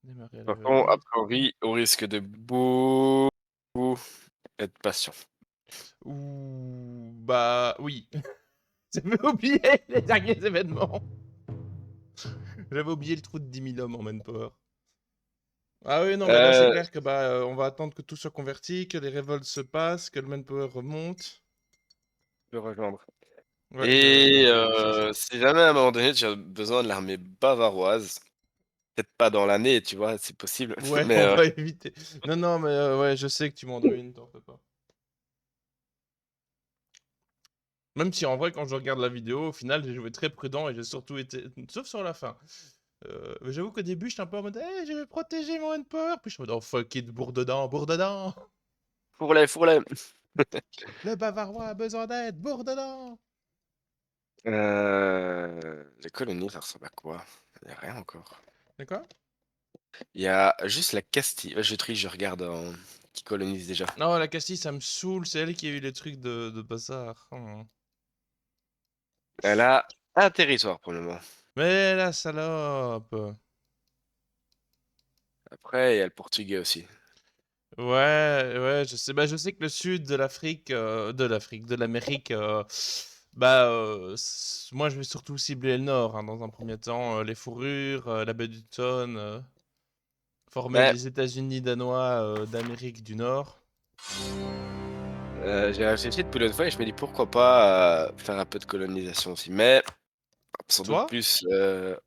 Démarrer à Par level contre, a 1. priori, au risque de beaucoup être patient. Ouh, bah oui. J'avais oublié les derniers événements. J'avais oublié le trou de 10 000 hommes en manpower. Ah oui, non, mais là c'est Heu, clair que on va attendre que tout soit converti, que les révoltes se passent, que le manpower remonte. je peux rejoindre. Ouais, Et je pense aussi. si jamais à un moment donné tu as besoin de l'armée bavaroise, peut-être pas dans l'année, tu vois? C'est possible, Ouais, mais on va éviter. Non, non, mais ouais, je sais que tu m'en dois une, t'en fais pas. Même si en vrai, quand je regarde la vidéo, au final, j'ai joué très prudent et j'ai surtout été. Sauf sur la fin. Mais j'avoue qu'au début, j'étais un peu en mode, je vais protéger mon handpower. Puis je suis en mode, oh fuck it, bourre dedans, bourre dedans. fourre-les. Le Bavarois a besoin d'aide, bourre dedans. Les colonies, ça ressemble à quoi? Il y a rien encore. D'accord? Il y a juste la Castille. Je triche, je regarde en qui colonise déjà. Non, la Castille, ça me saoule. C'est elle qui a eu les trucs de bazar. Oh. Elle a un territoire pour le moment. Mais la salope. Après, il y a le portugais aussi. Ouais, ouais, je sais. Bah, je sais que le sud de l'Amérique, moi, je vais surtout cibler le nord, hein, dans un premier temps. Les fourrures, la baie d'Hudson, former Mais les États-Unis danois d'Amérique du Nord. j'ai réfléchi depuis l'autre fois et je me dis pourquoi pas, faire un peu de colonisation aussi. Mais sans doute Toi? plus,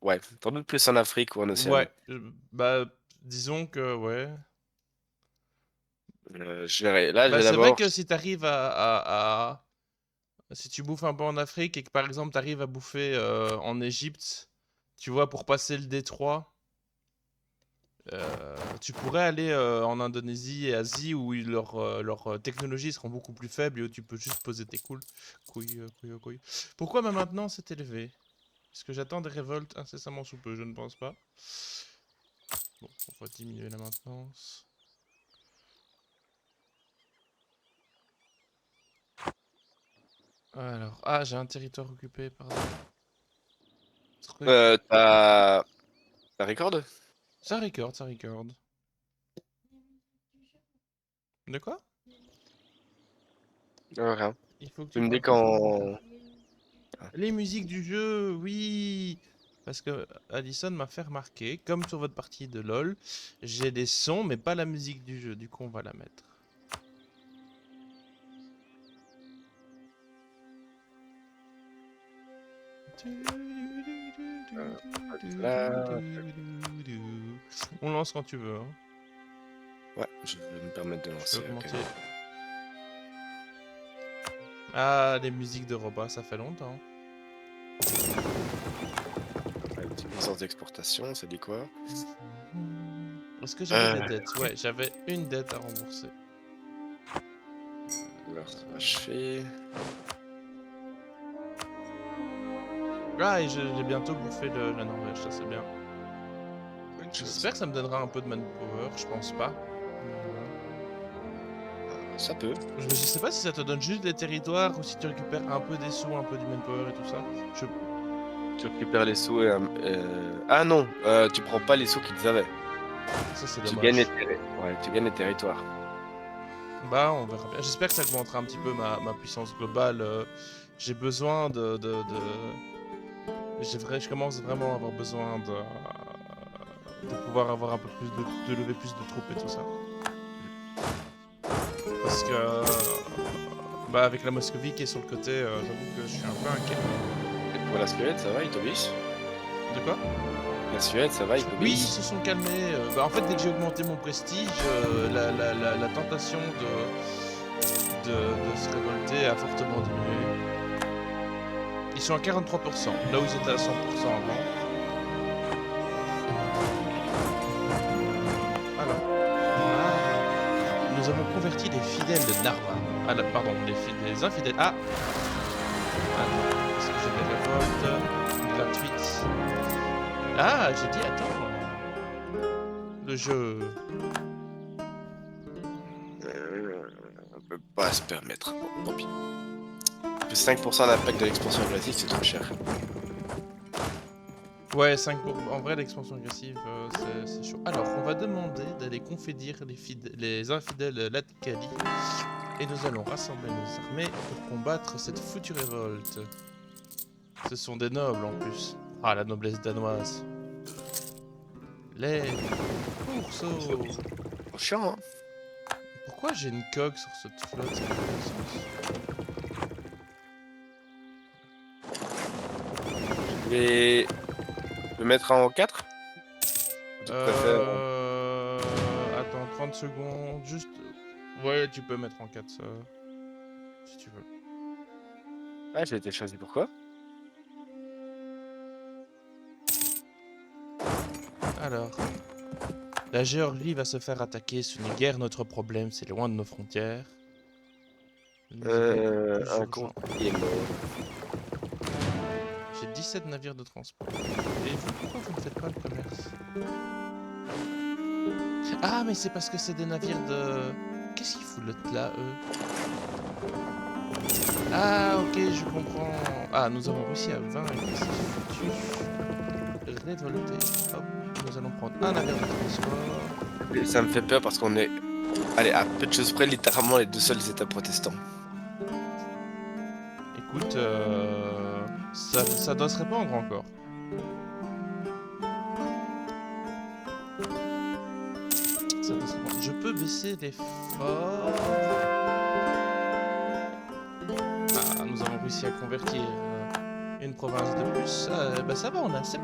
ouais, sans doute plus en Afrique ou en Océanie. Ouais, bah, disons que, ouais. Je verrai. Là, je Bah, vais c'est vrai d'abord que si t'arrives si tu bouffes un peu en Afrique et que par exemple t'arrives à bouffer en Égypte, tu vois, pour passer le détroit, tu pourrais aller en Indonésie et Asie où leurs technologies seront beaucoup plus faibles et où tu peux juste poser tes couilles, couilles, couilles. Pourquoi ma maintenance est élevée? Est-ce que j'attends des révoltes incessamment sous peu? Je ne pense pas. Bon, on va diminuer la maintenance. Alors, ah, j'ai un territoire occupé, pardon. Truc. tu record? Ça record, ça record. De quoi? Rien. Il faut que Tu tu me dis parles plus fort, Lucas. quand ah, Les musiques du jeu, oui. Parce que Allison m'a fait remarquer, comme sur votre partie de LoL, j'ai des sons, mais pas la musique du jeu. Du coup, on va la mettre. là, On lance quand tu veux, hein. ouais, je vais me permettre de Je peux lancer, OK. augmenter. Ah, les musiques de Roba, ça fait longtemps. Une petite licence d'exportation, ça dit quoi? Est-ce que j'avais des Heu, dettes? Ouais, j'avais une dette à rembourser. alors ça va, je fais Ah, et j'ai bientôt bouffé la Norvège, ça c'est bien. bonne chose. J'espère que ça me donnera un peu de manpower, je pense pas. Mais voilà. Ça peut. Je sais pas si ça te donne juste des territoires ou si tu récupères un peu des sous, un peu du manpower et tout ça. Je... Tu récupères les sous et ah non, tu prends pas les sous qu'ils avaient. Ça c'est Tu gagnes les dommage. ouais, tu gagnes les territoires. Bah, on verra bien. J'espère que ça augmentera un petit peu ma puissance globale. J'ai besoin je commence vraiment à avoir besoin de pouvoir avoir un peu plus de lever plus de troupes et tout ça. Parce que bah avec la Moscovie qui est sur le côté, j'avoue que je suis un peu inquiet. Et pour la Suède, ça va, ils t'obéissent? De quoi? La Suède, ça va, ils Oui, ils t'obéissent? se sont calmés. Bah, en fait, dès que j'ai augmenté mon prestige, la tentation de se révolter a fortement diminué. Ils sont à 43%, là où ils étaient à 100% avant. Alors, nous avons converti les fidèles de Narva. Ah, pardon, les infidèles. Ah, attends, est-ce que j'ai des révoltes gratuites? Ah, j'ai dit attends. Le jeu. On peut pas se permettre. Bon, tant pis. Plus 5% d'impact de l'expansion classique, c'est trop cher. Ouais, 5 pour... En vrai, l'expansion agressive, c'est chaud. Alors, on va demander d'aller confédérer les infidèles Latkali. Et nous allons rassembler nos armées pour combattre cette foutue révolte. Ce sont des nobles en plus. Ah, la noblesse danoise. Les pourceaux. Trop chiant, hein. Pourquoi j'ai une coque sur cette flotte? Ça n'a aucun sens. Je vais le mettre en 4. Tu préfères... Attends, 30 secondes, juste... Ouais, tu peux mettre en 4 ça, si tu veux. Ah, j'ai été choisi pourquoi? Alors... La Géorgie va se faire attaquer, ce n'est guère notre problème, c'est loin de nos frontières. Nous avons plus Un urgent. con qui est mort. J'ai 17 navires de transport. Et vous, pourquoi vous ne faites pas le commerce? Ah, mais c'est parce que c'est des navires de... Qu'est-ce qu'ils foutent là, eux? Ah, ok, je comprends. Ah, nous avons réussi à vaincre ces foutus révoltés. Hop, nous allons prendre un navire de transport. Et ça me fait peur parce qu'on est... Allez, à peu de choses près, littéralement les deux seuls états protestants. Écoute, ça doit se répandre encore. Ça doit se répandre. Je peux baisser l'effort. Ah, nous avons réussi à convertir une province de plus. Bah ça va, on a 76%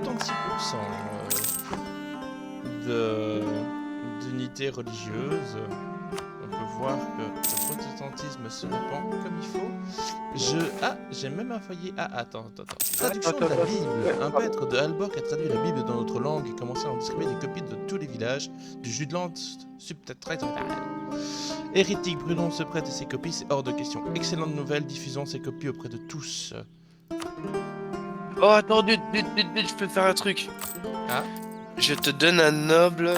d'unités religieuses. On peut voir que le protestantisme se répand comme il faut. J'ai même un foyer. Ah, attends. Traduction de la Bible. Un prêtre de Halborg a traduit la Bible dans notre langue et commencé à en distribuer des copies de tous les villages du Jutland subterranéen. Hérétique, brûlons ce prêtre et ses copies, c'est hors de question. Excellente nouvelle, diffusons ces copies auprès de tous. Oh, attends, Dut, je peux te faire un truc. Ah. Je te donne un noble,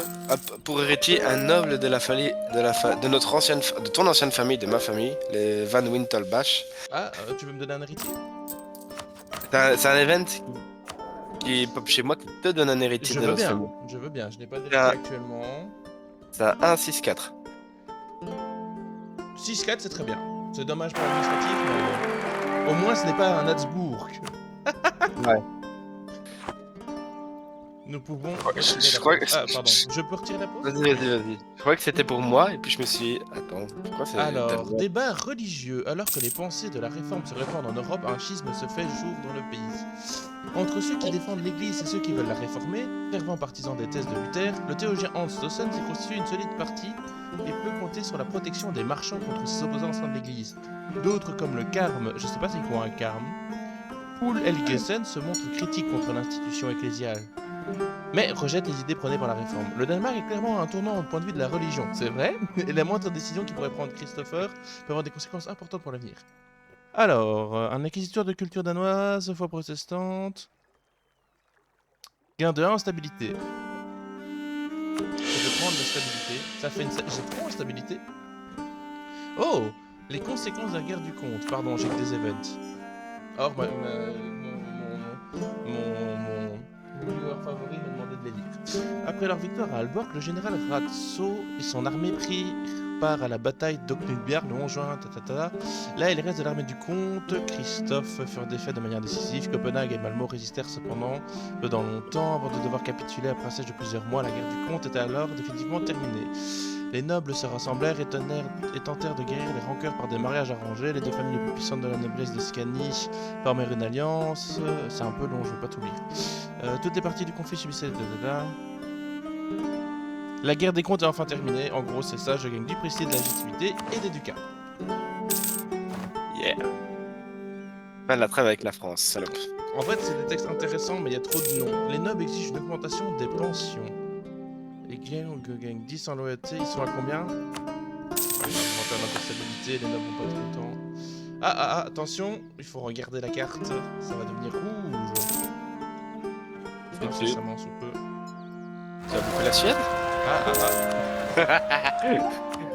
pour héritier, un noble de la famille, de notre ancienne, de ton ancienne famille, de ma famille, les Van Wintelbach. Ah, tu veux me donner un héritier? C'est un event qui pop chez moi qui te donne un héritier Je de veux notre bien, famille. je veux bien, je n'ai pas d'héritier Ah. actuellement. C'est un 1-6-4. 6-4 c'est très bien. C'est dommage pour l'administratif, mais au moins ce n'est pas un Habsbourg. Ouais. Nous pouvons Je retirer la crois pause. que- Ah, pardon, je peux retirer la pause? Vas-y. Je crois que c'était pour moi et puis je me suis... Attends, pourquoi c'est... Alors, débat religieux. Alors que les pensées de la réforme se répandent en Europe, un schisme se fait jour dans le pays. Entre ceux qui défendent l'Église et ceux qui veulent la réformer, fervent partisan des thèses de Luther, le théologien Hans Dossen s'est constitué une solide partie et peut compter sur la protection des marchands contre ses opposants au sein de l'Église. D'autres comme le Carme, je sais pas c'est quoi un Carme, Poul Helgesen se montrent critiques contre l'institution ecclésiale, mais rejette les idées prônées par la réforme. Le Danemark est clairement à un tournant au point de vue de la religion, c'est vrai, et la moindre décision qui pourrait prendre Christopher peut avoir des conséquences importantes pour l'avenir. Alors, un inquisiteur de culture danoise, foi protestante. Gain de 1 en stabilité. Je vais prendre la stabilité. Ça fait une... J'ai trop en stabilité. Oh, les conséquences de la guerre du comte. Pardon, j'ai que des events. Or, mon joueur favori m'a demandé de les lire. Après leur victoire à Alborg, le général Ratso et son armée prirent part à la bataille d'Oknutbjerg le 11 juin. Là, il reste de l'armée du comte. Christophe furent défaits de manière décisive. Copenhague et Malmö résistèrent cependant pendant longtemps avant de devoir capituler après un siège de plusieurs mois. La guerre du comte était alors définitivement terminée. Les nobles se rassemblèrent et tentèrent de guérir les rancœurs par des mariages arrangés. Les deux familles les plus puissantes de la noblesse de Scanie formèrent une alliance. C'est un peu long, je ne vais pas tout lire. Toutes les parties du conflit subissaient... La guerre des comtes est enfin terminée. En gros, c'est ça. Je gagne du prestige, de la légitimité et des ducats. Yeah. Fin de la trêve avec la France, salope. En fait, c'est des textes intéressants, mais il y a trop de noms. Les nobles exigent une augmentation des pensions. Les gangs gagnent 10 en loyauté. Ils sont à combien? On va augmenter notre stabilité. Les nobles vont pas être contents. Ah, attention. Il faut regarder la carte. Ça va devenir rouge. Incessamment sous peu. Tu as bouffé la Suède? Ah.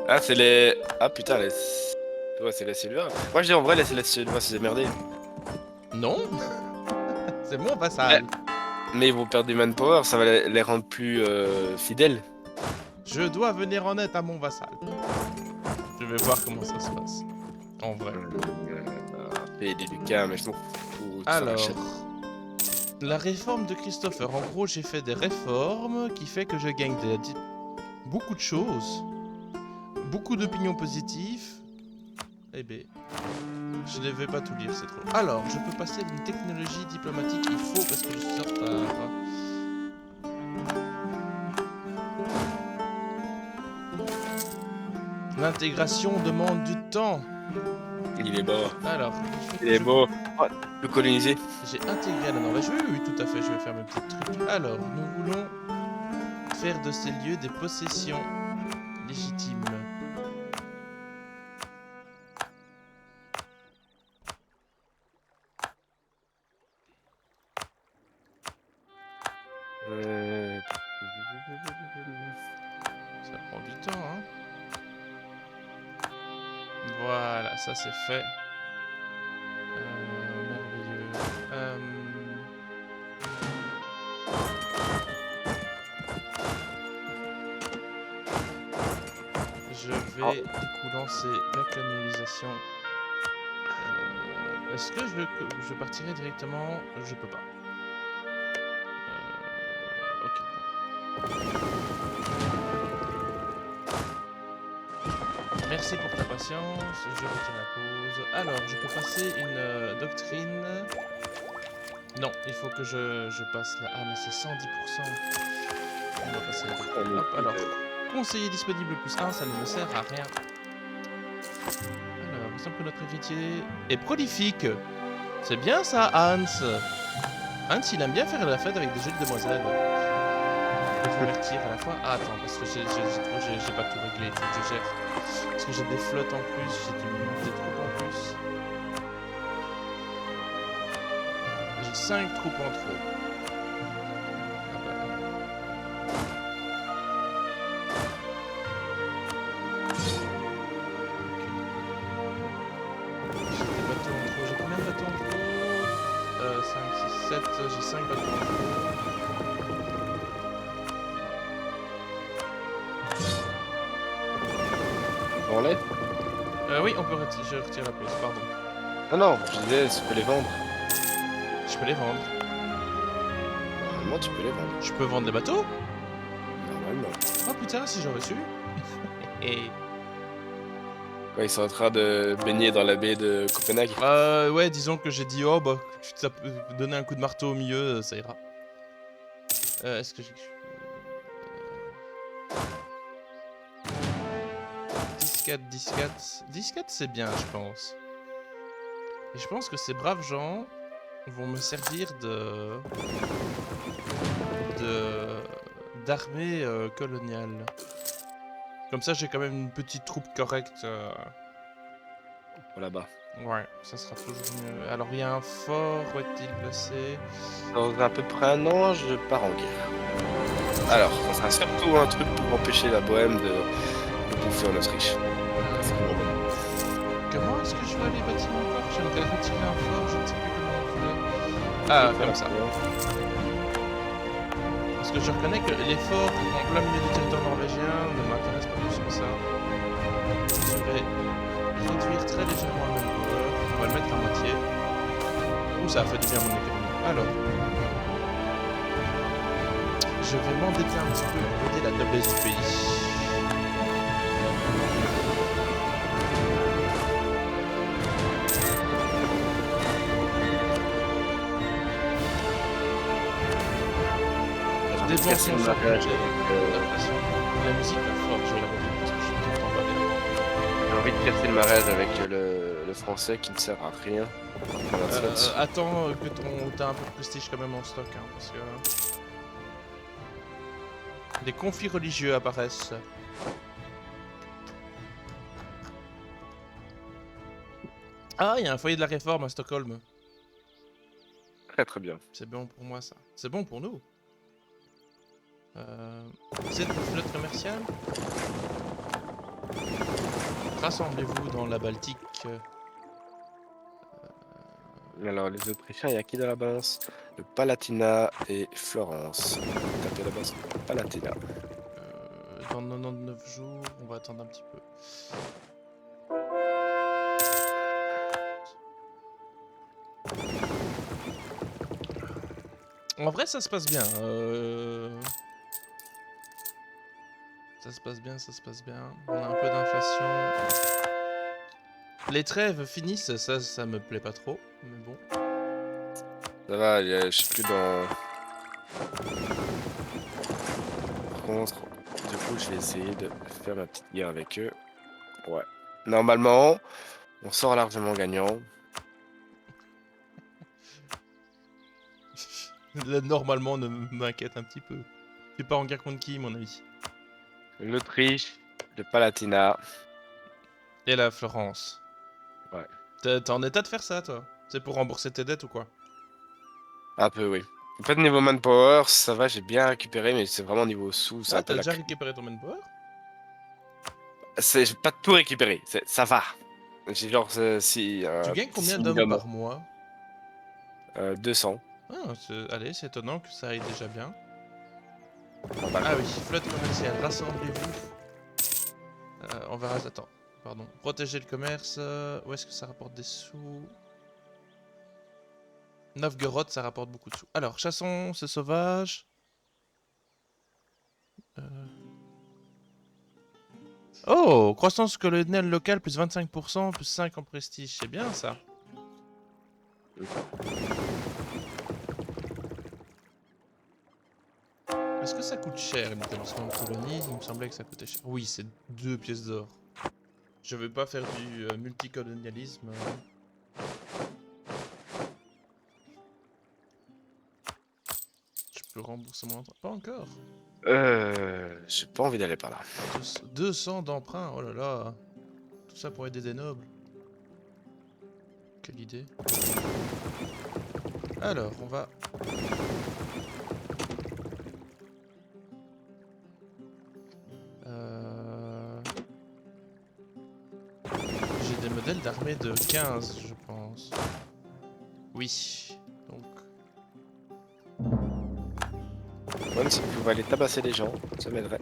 Ah, c'est les... Ah putain, les... Ouais, c'est les Suédois. Moi je dis en vrai, les Suédois, c'est des merdés. Non. C'est mon vassal. Mais ils vont perdre du manpower, ça va les rendre plus fidèles. Je dois venir en aide à mon vassal. Je vais voir comment ça se passe. En vrai. Payer des lucas, mais je m'en fous, ça Alors, rachète. la réforme de Christopher. En gros, j'ai fait des réformes qui fait que je gagne beaucoup de choses. Beaucoup d'opinions positives. Eh ben, je ne vais pas tout lire, c'est trop. Alors, je peux passer d'une technologie diplomatique. Il faut parce que je suis en retard. L'intégration demande du temps. Il est beau. Alors, Il est beau. Oh, le coloniser. j'ai intégré la Norvège. Oui, oui, tout à fait, je vais faire mes petits trucs. Alors, nous voulons faire de ces lieux des possessions légitimes. Ça prend du temps, hein. Voilà, ça c'est fait. Merveilleux. Je vais du coup lancer la canonisation. Est-ce que je partirai directement? Je peux pas. Ok. Merci pour ta patience, je retire la pause. Alors, je peux passer une doctrine. Non, il faut que je passe là. Ah, mais c'est 110%. On va passer la doctrine. Hop, alors. Conseiller disponible plus 1, ça ne me sert à rien. Alors, il semble que notre héritier est prolifique. C'est bien ça, Hans. Hans, il aime bien faire la fête avec des jolies demoiselles. Je peux convertir à la fois. Ah, attends, parce que j'ai pas tout réglé, il faut que je gère. Parce que j'ai des flottes en plus, j'ai des troupes en plus. J'ai 5 troupes en trop. Ah bah. J'ai des bateaux en trop. J'ai combien de bateaux en trop 5, 6, 7. J'ai 5 bateaux en trop. On l'aide? Oui, on peut retirer. Je retire la pause, pardon. Non, non, je disais, tu peux les vendre. Je peux les vendre. Normalement, tu peux les vendre. Je peux vendre des bateaux? Normalement. Oh putain, si j'aurais su. Et... Quand ils sont en train de baigner dans la baie de Copenhague. ouais, disons que j'ai dit, oh bah, ça peut donner un coup de marteau au milieu, ça ira. Est-ce que j'ai... 10-4, 10-4... 10-4 c'est bien, je pense. Et je pense que ces braves gens vont me servir d'armée coloniale. Comme ça, j'ai quand même une petite troupe correcte. Là-bas. Ouais, ça sera toujours mieux. Alors, il y a un fort, où est-il placé? Dans à peu près un an, je pars en guerre. Alors, ça sera surtout un truc pour empêcher la Bohème de bouffer en Autriche. Comment est-ce que je vois les bâtiments encore? J'aimerais retirer un fort, je ne sais plus comment on fait. Ah, comme ça. Parce que je reconnais que les forts en plein milieu du territoire norvégien ne m'intéressent pas plus que ça. Je vais réduire très légèrement le manpower. On va le mettre à moitié. Ouh, ça a fait du bien à mon économie. Alors. Je vais m'endetter un petit peu pour aider la noblesse du pays. Dépensons sur la musique là fort, je vais la remettre parce que je t'entends pas bien. J'ai envie de casser le mariage avec le français qui ne sert à rien. Attends que t'as un peu de prestige quand même en stock, hein, parce que... Des conflits religieux apparaissent. Ah, il y a un foyer de la réforme à Stockholm. Très très bien. C'est bon pour moi ça. C'est bon pour nous. C'est une flotte commerciale. Rassemblez-vous dans la Baltique. Alors les Autrichiens, il y a qui dans la balance? le Palatinat et Florence. Tapez là-bas sur le Palatinat. Dans 99 jours, on va attendre un petit peu. En vrai, ça se passe bien. Ça se passe bien, ça se passe bien. On a un peu d'inflation. Les trêves finissent, ça me plaît pas trop, mais bon. Ça va, je suis plus dans... Par contre, du coup, je vais essayer de faire ma petite guerre avec eux. Ouais. Normalement, on sort largement gagnant. Là, normalement, ne m'inquiète un petit peu. Tu pars en guerre contre qui, mon ami? L'Autriche, le Palatinat. Et la Florence. Ouais. T'es en état de faire ça, toi? C'est pour rembourser tes dettes ou quoi? Un peu, oui. En fait, niveau manpower, ça va, j'ai bien récupéré, mais c'est vraiment niveau sous, c'est Ah, un peu t'as la déjà crise. récupéré ton manpower? J'ai pas tout récupéré, ça va. J'ai genre, si, Tu gagnes combien 6 000 d'hommes hommes, par mois? 200. Ah, allez, c'est étonnant que ça aille déjà bien. Enfin, pas Ah quoi. oui, flotte commerciale, rassemblez-vous. On verra, attends, pardon. Protéger le commerce, où est-ce que ça rapporte des sous? Novgorod, ça rapporte beaucoup de sous. Alors, chassons ces sauvages. Euh, Oh, croissance coloniale locale, plus 25%, plus 5 en prestige. C'est bien ça. Est-ce que ça coûte cher l'établissement de colonie? Il me semblait que ça coûtait cher. Oui, c'est 2 pièces d'or. Je veux pas faire du multicolonialisme. Je peux rembourser mon emprunt. Pas encore. J'ai pas envie d'aller par là. 200 d'emprunt, oh là là. Tout ça pour aider des nobles. Quelle idée. Alors, on va... J'ai des modèles d'armée de 15, je pense. Oui. Donc... Même si vous pouvez aller tabasser les gens, ça m'aiderait.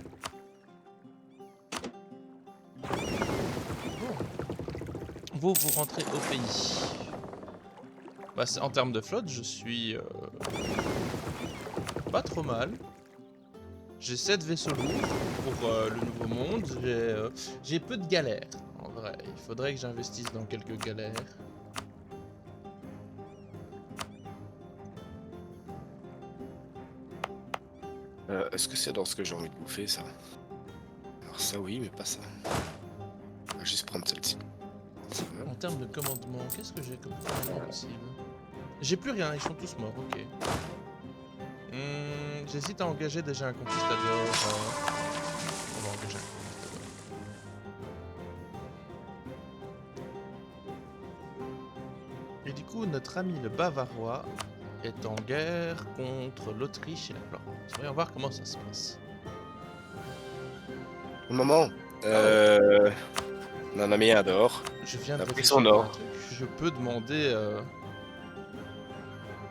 Bon. Vous rentrez au pays. Bah, en termes de flotte, je suis... pas trop mal. J'ai 7 vaisseaux lourds pour le nouveau monde. J'ai peu de galères, en vrai. Il faudrait que j'investisse dans quelques galères. Est-ce que c'est dans ce que j'ai envie de bouffer, ça? Alors ça, oui, mais pas ça. On va juste prendre celle-ci. Ça va. En termes de commandement, qu'est-ce que j'ai comme commandement possible? J'ai plus rien, ils sont tous morts, ok. J'hésite à engager déjà un conquistador. On va engager un conquistador. Et du coup, notre ami le Bavarois est en guerre contre l'Autriche et la Florence. Voyons voir comment ça se passe. Au moment, on en a mis un dehors. Je viens de T'as pris réfléchir son à un or. truc. Je peux demander...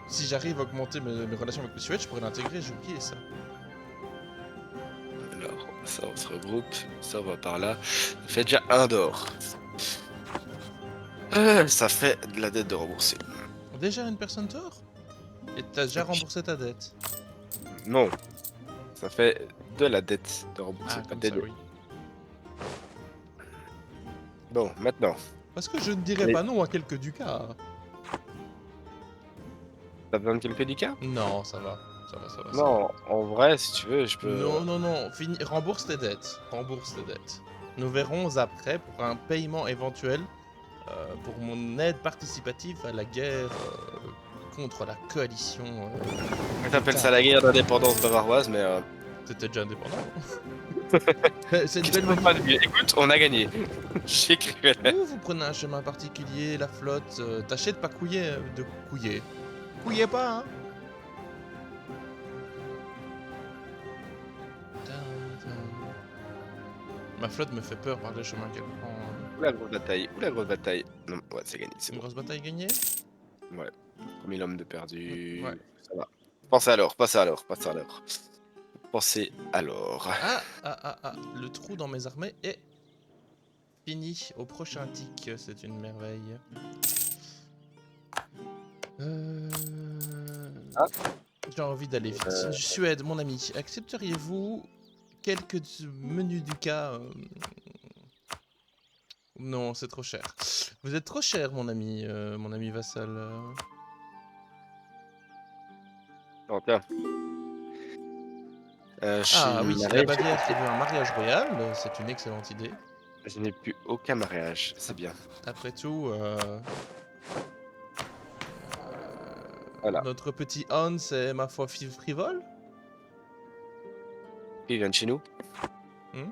Si j'arrive à augmenter mes relations avec le Suède, je pourrais l'intégrer, j'ai oublié ça. Alors, ça, on se regroupe. Ça, on va par là. Ça fait déjà un d'or. Ça fait de la dette de rembourser. Déjà une personne tort? Et t'as déjà remboursé ta dette? Non. Ça fait de la dette de rembourser, Ah, pas comme de ça, dette. oui. Bon, maintenant. Parce que je ne dirais Mais- pas non à quelques ducats. T'as besoin de quelques dicas? Non, ça va. Ça va, ça va, ça va. Non, en vrai, si tu veux, je peux... Non, non, non. Rembourse tes dettes. Rembourse tes dettes. Nous verrons après pour un paiement éventuel pour mon aide participative à la guerre contre la coalition. T'appelles ça la guerre d'indépendance bavaroise, mais... T'étais déjà indépendant. C'est une qu'est-ce belle qu'on manip. va dire? Écoute, on a gagné. J'écrivais. Vous prenez un chemin particulier, la flotte, tâchez de pas couiller, de couiller. Couillez pas, hein. Ma flotte me fait peur par les chemins qu'elle prend. Ou la grosse bataille, ou la grosse bataille. Non, ouais, c'est gagné, c'est Une bon. grosse bataille gagnée? Ouais. 3000 hommes de perdu. Ouais. Ça va. Pensez alors, passez alors, passez alors. Pensez alors. Le trou dans mes armées est fini. Au prochain tic, c'est une merveille. Euh... Ah. J'ai envie d'aller vite. Suède, mon ami, accepteriez-vous quelques menus du cas Non, c'est trop cher. Vous êtes trop cher, mon ami vassal. Oh, tiens. Je Ah suis oui, la marié, Bavière qui veut un mariage royal, c'est une excellente idée. je n'ai plus aucun mariage, c'est bien. Après tout, Voilà. notre petit Hans est ma foi frivole. Il vient de chez nous. Hmm.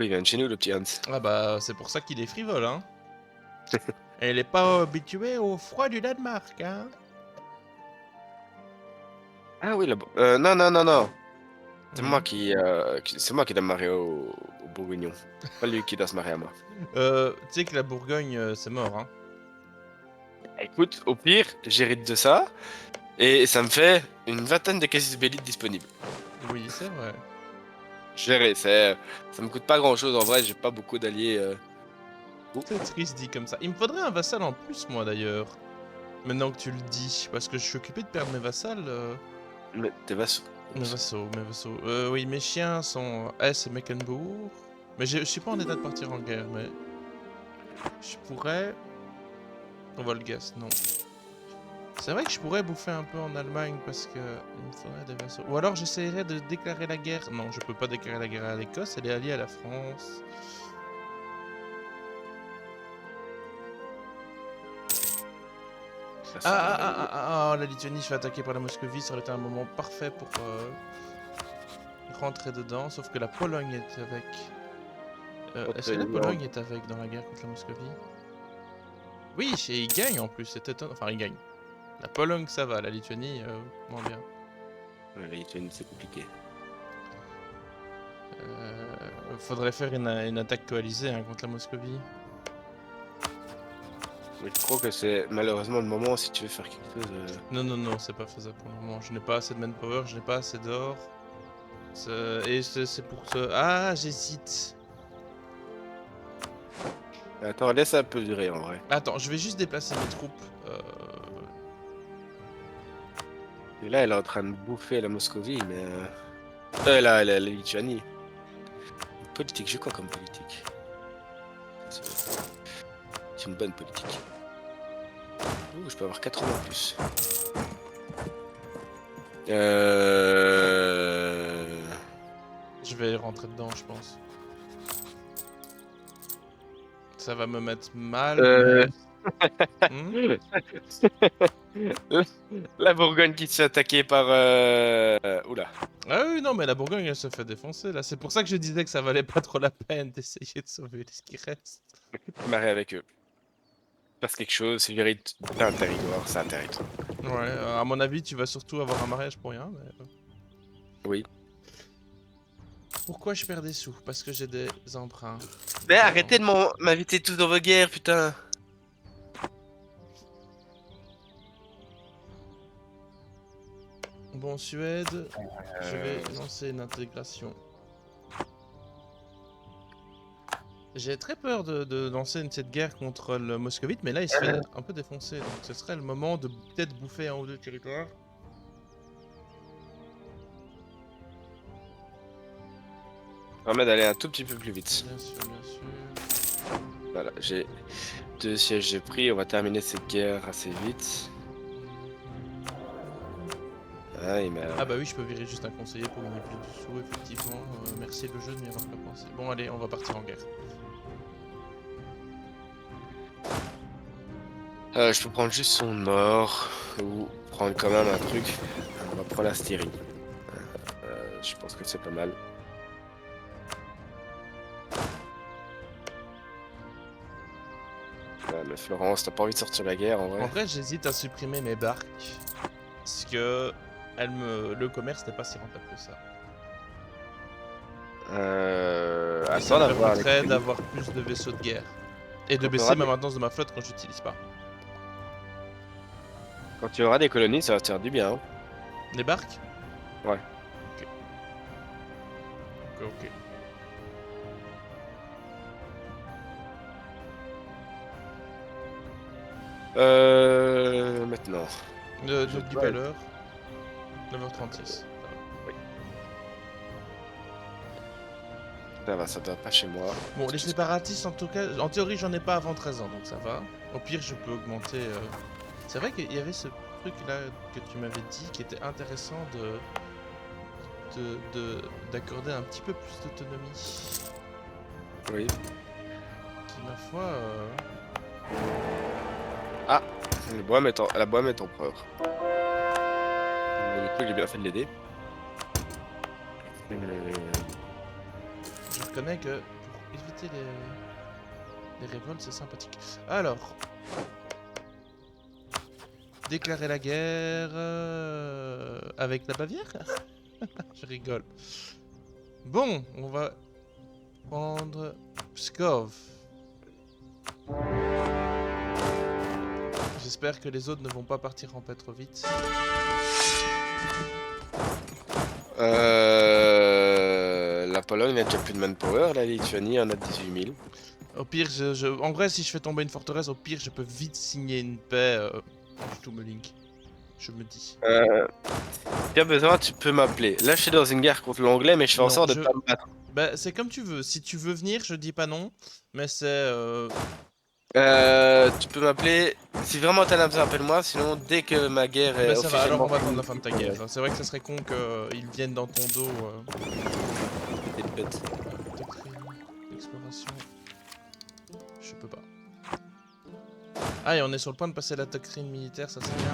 Il vient de chez nous, le petit Hans. Ah bah c'est pour ça qu'il est frivole, hein. Et il est pas habitué au froid du Danemark, hein. Ah oui, non, non, non, non. C'est Hmm. moi c'est moi qui dois me marier au Bourguignon. Pas lui qui doit se marier à moi. Tu sais que la Bourgogne, c'est mort, hein. Écoute, au pire, j'hérite de ça. Et ça me fait une vingtaine de casus belli disponibles. Oui, c'est vrai. Géré, ça me coûte pas grand chose en vrai, j'ai pas beaucoup d'alliés. C'est triste dit comme ça. Il me faudrait un vassal en plus, moi d'ailleurs. Maintenant que tu le dis, parce que je suis occupé de perdre mes vassals. Mais tes vassaux. Mes vassaux. Oui, mes chiens sont S et Mecklenburg. Mais je suis pas en état de partir en guerre, mais je pourrais. Volgas, non. C'est vrai que je pourrais bouffer un peu en Allemagne parce que il me faudrait des vassaux. Ou alors j'essayerais de déclarer la guerre. Non, je peux pas déclarer la guerre à l'Écosse, elle est alliée à la France. La Lituanie se fait attaquer par la Moscovie, ça aurait été un moment parfait pour rentrer dedans, sauf que la Pologne est avec. Est-ce que la Pologne est avec dans la guerre contre la Moscovie? Oui, et il gagne en plus, c'est étonnant. Enfin, il gagne. La Pologne, ça va, la Lituanie, moins bien. La Lituanie, c'est compliqué. Faudrait faire une attaque coalisée hein, contre la Moscovie. Mais je crois que c'est malheureusement le moment si tu veux faire quelque chose. Non, non, non, c'est pas faisable pour le moment. Je n'ai pas assez de manpower, je n'ai pas assez d'or. Et c'est pour ce. Ah, j'hésite. Attends, laisse un peu durer en vrai. Attends, je vais juste déplacer mes troupes. Et là, elle est en train de bouffer la Moscovie, mais. La Lituanie. Politique, j'ai quoi comme politique? C'est une bonne politique. Ouh, je peux avoir 80 en plus. Je vais rentrer dedans, je pense. Ça va me mettre mal, mais. Hmm. La Bourgogne qui se fait attaquer par. Oula. Ah oui, non, mais la Bourgogne, elle se fait défoncer, là. C'est pour ça que je disais que ça valait pas trop la peine d'essayer de sauver ce qui reste. Marrer avec eux. Passe quelque chose, c'est mérite d'un territoire, c'est un territoire. Ouais, à mon avis, tu vas surtout avoir un mariage pour rien, mais. Oui. Pourquoi je perds des sous? Parce que j'ai des emprunts. Mais arrêtez de m'inviter tous dans vos guerres, putain. Bon, Suède, je vais lancer une intégration. J'ai très peur de lancer cette guerre contre le moscovite, mais là il se fait un peu défoncer, donc ce serait le moment de peut-être bouffer un ou deux territoires. Permet d'aller un tout petit peu plus vite. Bien sûr, bien sûr. Voilà, j'ai 2 sièges de pris, on va terminer cette guerre assez vite. Ah bah oui, je peux virer juste un conseiller pour gagner plus de sous, effectivement. Merci le jeu de m'y avoir pas pensé. Bon allez, on va partir en guerre. Je peux prendre juste son nord, ou prendre quand même un truc. On va prendre la Styrie. Je pense que c'est pas mal. Ouais, mais Florence, t'as pas envie de sortir la guerre en vrai? En vrai, j'hésite à supprimer mes barques. Parce que le commerce n'est pas si rentable que ça. Et ça Attends me d'avoir permettrait les d'avoir plus de vaisseaux de guerre. Et de On baisser aura ma des- maintenance de ma flotte quand j'utilise pas. Quand tu auras des colonies, ça va te faire du bien. Hein. Des barques? Ouais. Ok. Ok, ok. Maintenant. Je N'oublie dois pas être... l'heure. 9h36. Oui, ça va, ça doit pas chez moi. Bon, les J'espère. séparatistes, en tout cas, en théorie, j'en ai pas avant 13 ans, donc ça va. Au pire, je peux augmenter. C'est vrai qu'il y avait ce truc là que tu m'avais dit qui était intéressant d'accorder un petit peu plus d'autonomie. Oui. Qui, ma foi. Ah, la bohème est empereur. Du coup, j'ai bien fait de l'aider. Je reconnais que pour éviter les révoltes, c'est sympathique. Alors, déclarer la guerre avec la Bavière. Je rigole. Bon, on va prendre Pskov. J'espère que les autres ne vont pas partir en paix trop vite. La Pologne a déjà plus de manpower, la Lituanie en a 18 000. Au pire, en vrai, si je fais tomber une forteresse, au pire, je peux vite signer une paix du tout me link. Je me dis. Si tu as besoin, tu peux m'appeler. Là, je suis dans une guerre contre l'anglais, mais je fais en Non, sorte de pas me battre. Bah, c'est comme tu veux. Si tu veux venir, je dis pas non. Mais c'est... Tu peux m'appeler. Si vraiment t'en as besoin, appelle-moi. Sinon, dès que ma guerre est Bah ça va, alors on officiellement va attendre finie, la fin de ta je guerre. viendrai. C'est vrai que ça serait con qu'ils viennent dans ton dos. T'es bête. Doctrine, exploration... Je peux pas. Ah, et on est sur le point de passer la doctrine militaire, ça c'est bien.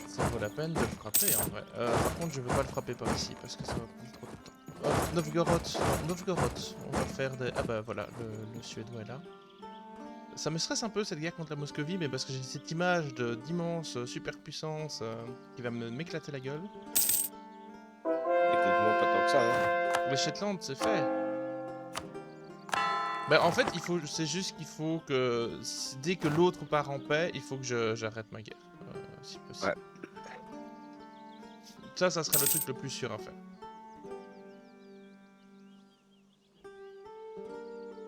Ça vaut la peine de le frapper en vrai. Par contre, je veux pas le frapper par ici parce que ça va prendre trop de temps. Hop, Novgorod. Non, Novgorod. On va faire des... Ah bah voilà, le Suédois est là. Ça me stresse un peu cette guerre contre la Moscovie, mais parce que j'ai cette image d'immense superpuissance qui va m'éclater la gueule. Techniquement, pas tant que ça. Hein. Les Shetland, c'est fait. Bah en fait, c'est juste qu'il faut que dès que l'autre part en paix, il faut que j'arrête ma guerre, si possible. Ouais. Ça serait le truc le plus sûr à faire.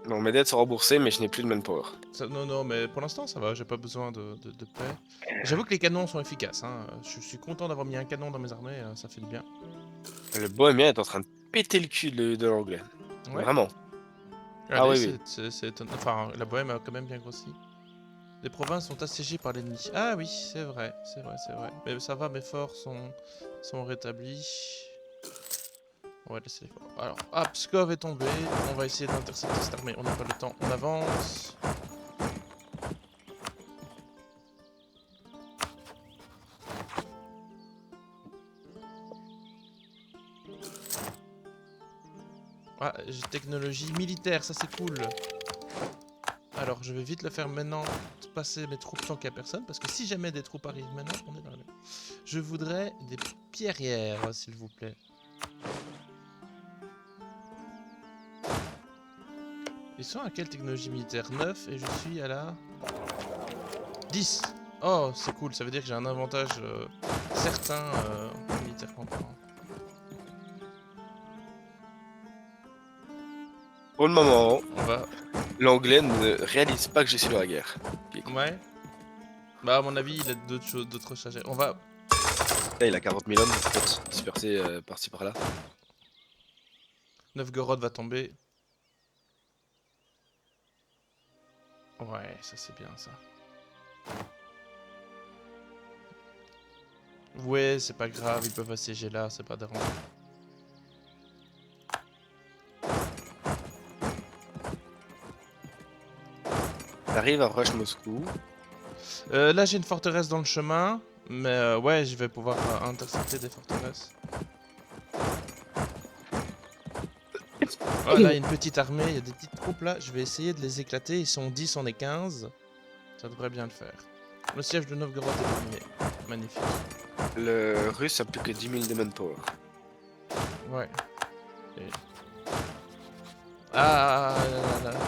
Non, mes dettes sont remboursées, mais je n'ai plus de manpower. Non, mais pour l'instant ça va, j'ai pas besoin de paix. J'avoue que les canons sont efficaces, hein. Je suis content d'avoir mis un canon dans mes armées, ça fait du bien. Le bohémien est en train de péter le cul de l'anglais. Ouais. Vraiment. Ah Allez, oui, oui. c'est étonnant. Enfin, la Bohème a quand même bien grossi. Les provinces sont assiégées par l'ennemi. Ah oui, c'est vrai, c'est vrai, c'est vrai. Mais ça va, mes forts sont rétablis. On va laisser les forts. Alors, ah, Pskov est tombé. On va essayer d'intercepter cette armée. On n'a pas le temps. On avance. Ah, j'ai technologie militaire, ça c'est cool. Alors, je vais vite le faire maintenant, passer mes troupes sans qu'il n'y a personne, parce que si jamais des troupes arrivent maintenant, on est dans la merde. Je voudrais des pierrières, s'il vous plaît. Ils sont à quelle technologie militaire? 9 et je suis à la 10. Oh, c'est cool, ça veut dire que j'ai un avantage certain militairement parlant. Pour le moment, On va... l'anglais ne réalise pas que je suis dans la guerre. Ouais. Bah à mon avis, il a d'autres choses, d'autres charges. On va... Là, il a 40 000 hommes, peut-être dispersés par-ci par-là. Novgorod va tomber. Ouais, ça c'est bien ça. Ouais, c'est pas grave, ils peuvent assiéger là, c'est pas dérangeant. T'arrives à rush Moscou. Là j'ai une forteresse dans le chemin, mais ouais, je vais pouvoir intercepter des forteresses. Voilà, il y a une petite armée, il y a des petites troupes là, je vais essayer de les éclater, ils sont 10, on est 15. Ça devrait bien le faire. Le siège de Novgorod est terminé. Magnifique. Le russe a plus que 10 000 de manpower. Ouais. Et... Ah là là là.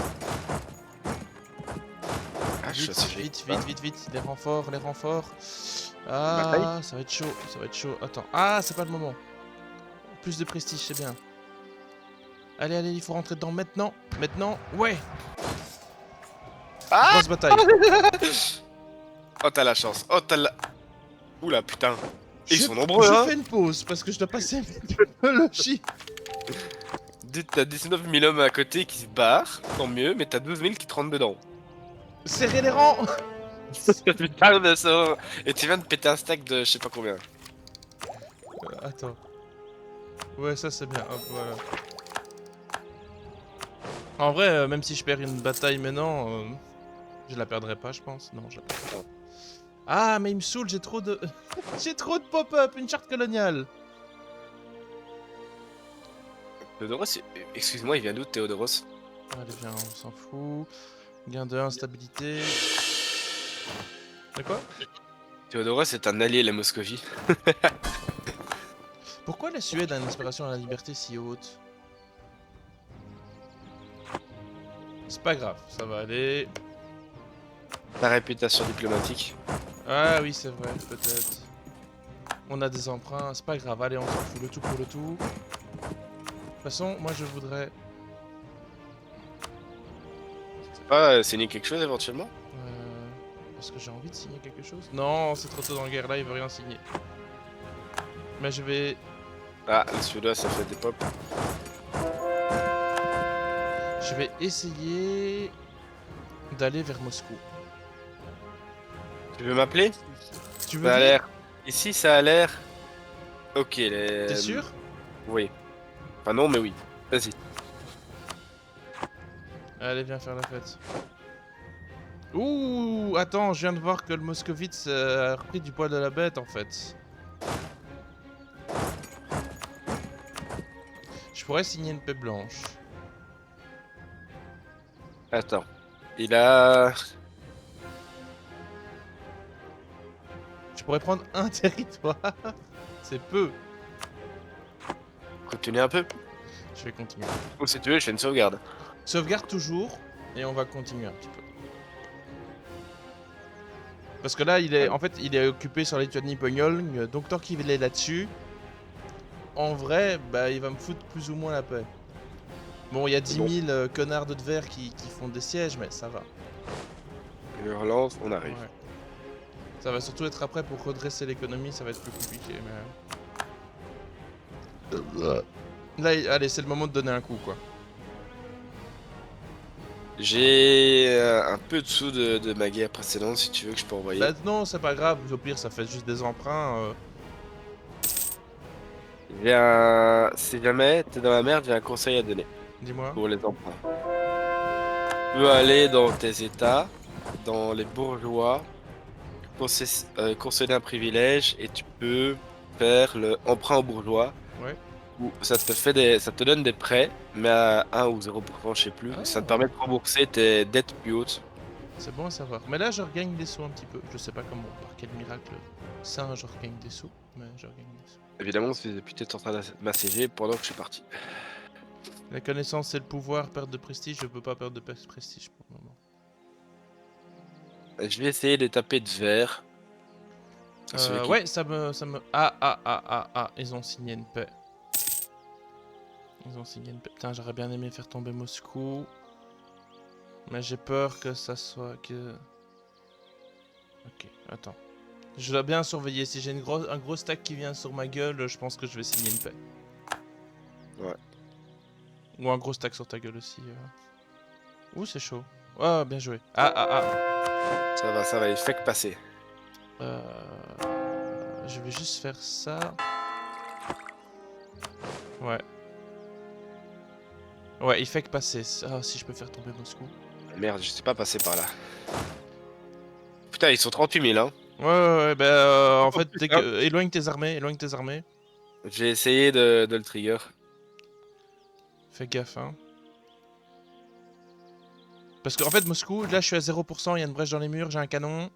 Ah, je suis assez vite, les renforts, les renforts. Bataille. Ah, ça va être chaud, ça va être chaud. Attends, ah, c'est pas le moment. Plus de prestige, c'est bien. Allez, allez, il faut rentrer dedans maintenant, maintenant, ouais. Ah Grosse bataille. Oh, t'as la chance. Oh, t'as la... Oula, putain. Et ils Je, sont nombreux, je hein. fais une pause parce que je dois passer mes technologies. T'as 19 000 hommes à côté qui se barrent, tant mieux, mais t'as 12 000 qui te rentrent dedans. Serrez les rangs. Putain de ça. Et tu viens de péter un stack de je sais pas combien. Attends. Ouais, ça c'est bien, hop, voilà. En vrai, même si je perds une bataille maintenant, je la perdrai pas, je pense. Non, je la perdrai pas. Ah, mais il me saoule, j'ai trop de... j'ai trop de pop-up, une charte coloniale. Théodoros, excuse-moi, il vient d'où Théodoros? Allez, viens, on s'en fout. Gain de 1, stabilité. De quoi? Théodoros est un allié de la Moscovie. Pourquoi la Suède a une aspiration à la liberté si haute? C'est pas grave, ça va aller. Ta réputation diplomatique. Ah oui, c'est vrai, peut-être. On a des emprunts, c'est pas grave, allez, on s'en fout, le tout pour le tout. De toute façon, moi je voudrais... Pas signer quelque chose éventuellement? Est-ce que j'ai envie de signer quelque chose? Non, c'est trop tôt dans la guerre, là, il veut rien signer. Mais je vais... Ah, le Suédois, ça fait des pop. Je vais essayer d'aller vers Moscou. Tu veux m'appeler? Tu veux Ça a venir? l'air. Ici, ça a l'air. Ok, les. T'es sûr? Oui. Enfin, non, mais oui. Vas-y. Allez, viens faire la fête. Ouh, attends, je viens de voir que le moscovite a repris du poil de la bête en fait. Je pourrais signer une paix blanche. Attends. Il a. Je pourrais prendre un territoire. C'est peu. Continue un peu. Je vais continuer. Ou si tu veux, je fais une sauvegarde. Sauvegarde toujours et on va continuer un petit peu. Parce que là, il est, en fait, il est occupé sur la Lituanie Pyongyang, donc tant qu'il est là-dessus, en vrai, bah, il va me foutre plus ou moins la paix. Bon, il y a 10 000 connards de verre qui font des sièges, mais ça va. Je relance, on arrive. Ouais. Ça va surtout être après pour redresser l'économie, ça va être plus compliqué, mais... Là, allez, c'est le moment de donner un coup, quoi. J'ai un peu de sous de ma guerre précédente, si tu veux, que je peux envoyer. Bah non, c'est pas grave, au pire, ça fait juste des emprunts. J'ai un. Si jamais t'es dans la merde, j'ai un conseil à donner Dis-moi. pour les emprunts. Tu peux aller dans tes états, dans les bourgeois, concéder un privilège et tu peux faire le emprunt aux bourgeois. Ouais. Où ça te donne des prêts, mais à 1 ou 0%, je sais plus. Ah, Ça te permet de rembourser tes dettes plus hautes. c'est bon à savoir. Mais là, je regagne des sous un petit peu. Je sais pas comment, par quel miracle. Ça, je regagne des sous, mais je regagne des sous. Évidemment, c'est depuis que t'es en train de m'assiéger pendant que je suis parti. La connaissance et le pouvoir, perte de prestige, je peux pas perdre de prestige pour le moment. Je vais essayer de taper de verre. Celui qui... Ouais, ça me... Ah, ils ont signé une paix. Ils ont signé une paix. Putain, j'aurais bien aimé faire tomber Moscou. Mais j'ai peur que ça soit que... Ok, attends. Je dois bien surveiller. Si j'ai un gros stack qui vient sur ma gueule, je pense que je vais signer une paix. Ouais. Ou un gros stack sur ta gueule aussi. Ouh, c'est chaud. Oh, bien joué. Ah. Ça va, il fait que passer. Je vais juste faire ça. Ouais. Ouais, il fait que passer. Ah, si je peux faire tomber Moscou. Merde, je sais pas passer par là. Putain, ils sont 38 000, hein. Ouais, bah en fait, putain. éloigne tes armées, éloigne tes armées. J'ai essayé de le trigger. Fais gaffe, hein. Parce qu'en fait, Moscou, là, je suis à 0%, il y a une brèche dans les murs, j'ai un canon.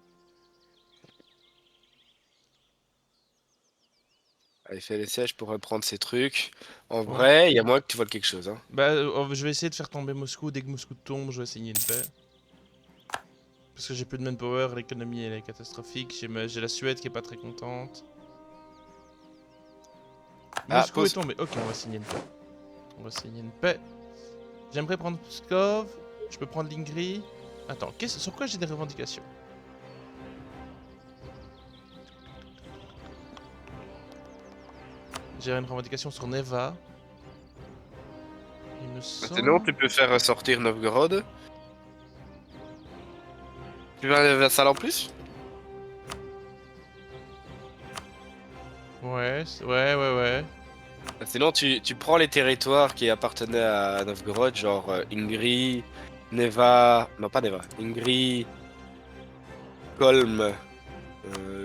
Ah, il fait les sièges pour reprendre ses trucs. En Ouais. vrai, il y a moins que tu voles quelque chose, hein. Bah, je vais essayer de faire tomber Moscou. Dès que Moscou tombe, je vais signer une paix. Parce que j'ai plus de manpower, l'économie elle est catastrophique, j'ai la Suède qui est pas très contente. Ah, Moscou est pause. tombé. Ok, on va signer une paix. On va signer une paix. J'aimerais prendre Pskov. Je peux prendre l'Ingrie. Attends, sur quoi j'ai des revendications? J'ai une revendication sur Neva. Il me Sinon, semble. tu peux faire sortir Novgorod. Tu veux un vassal en plus? Ouais, ouais. Sinon, tu prends les territoires qui appartenaient à Novgorod, genre Ingrie, Neva. Non, pas Neva. Ingrie, Kolm,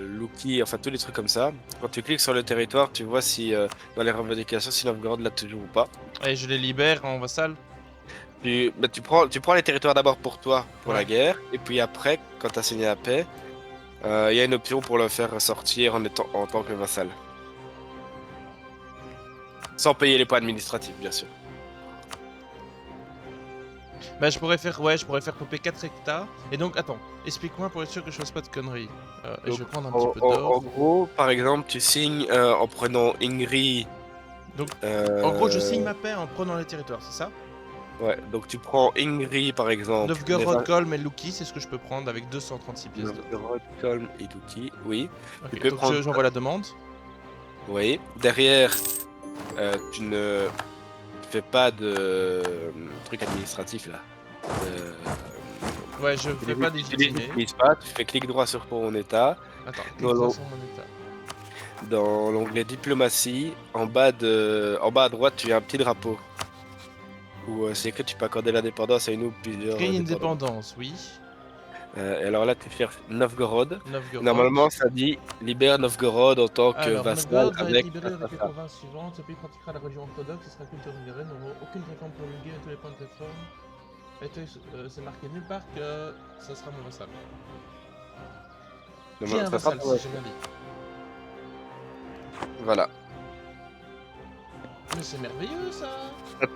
Luki, enfin tous les trucs comme ça. Quand tu cliques sur le territoire, tu vois si dans les revendications, si Novgorod l'a toujours ou pas. Et je les libère en vassal. Tu prends les territoires d'abord pour toi, pour la Ouais. guerre, et puis après, quand tu as signé la paix, il y a une option pour le faire sortir en tant que vassal. Sans payer les points administratifs, bien sûr. Bah je pourrais faire, ouais, je pourrais faire popper 4 hectares. Et donc, attends, explique-moi pour être sûr que je fasse pas de conneries. Et je Donc, vais prendre un petit en, peu en- en d'or. gros, par exemple, tu signes en prenant Ingrie. Donc, en gros, je signe euh, ma paix en prenant les territoires, c'est ça? ouais, donc tu prends Ingrie, par exemple. Novgorod, Kolm et Luki, c'est ce que je peux prendre avec 236 pièces d'or. Novgorod, Kolm et Duki, oui. Tu Ok, peux donc prendre. j'envoie la demande. Oui. Derrière, tu ne fais pas de truc administratif là. Euh, Ouais, je fais pas tu les légitimer. utilises pas, tu fais clic droit sur ton état. Attends, Dans clique droit l'on- sur mon état. dans l'onglet diplomatie, en bas à droite, tu as un petit drapeau. Où c'est écrit tu peux accorder l'indépendance à une ou plusieurs Créer une indépendants. dépendance, oui. Et alors là, tu cherches Novgorod. Novgorod. Normalement, ça dit libère Novgorod en tant que Alors, vassal Novgorod va être avec libéré ça, avec ça, les ça. provinces suivantes. Ce pays pratiquera la religion orthodoxe et sera culture libérée. N'aura aucune réforme promulguée à tous les points de réforme. Et c'est marqué nulle part que ça sera mon vassal. Qui est un Ça sera vassal, ton si j'ai vassal. bien dit. Voilà. Mais c'est merveilleux ça.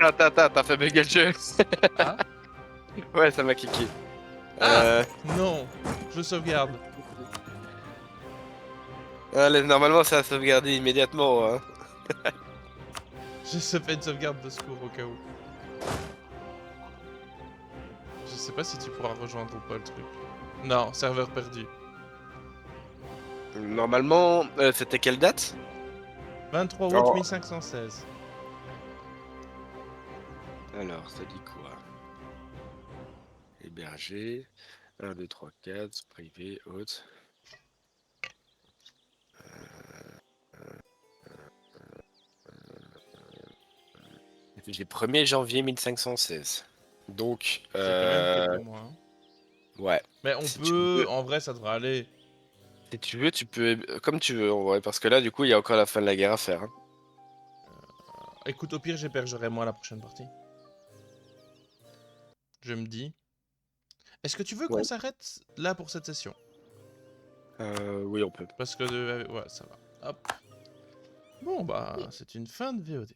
Attends, t'as fait bugger le jeu. Ah. Ouais, ça m'a kické. Ah non. Je sauvegarde. Allez, normalement, ça a sauvegardé immédiatement. Hein. Je fait une sauvegarde de secours au cas où. Je sais pas si tu pourras rejoindre ou pas le truc. Non, serveur perdu. Normalement, c'était quelle date? 23 août Oh. 1516. Alors, ça dit quoi? Héberger. 1, 2, 3, 4, privé, haute. J'ai 1er janvier 1516. Donc, C'est quand même quelques mois. Hein. ouais. Mais on Si tu peut, veux, en vrai, ça devrait aller. si tu veux, tu peux, comme tu veux, en vrai, parce que là, du coup, il y a encore la fin de la guerre à faire. Hein. Écoute, au pire, j'hébergerai moi la prochaine partie. Je me dis. Est-ce que tu veux qu'on Ouais. s'arrête là pour cette session? Oui, on peut. Parce que, ouais, ça va. Hop. Bon, bah, c'est une fin de VOD.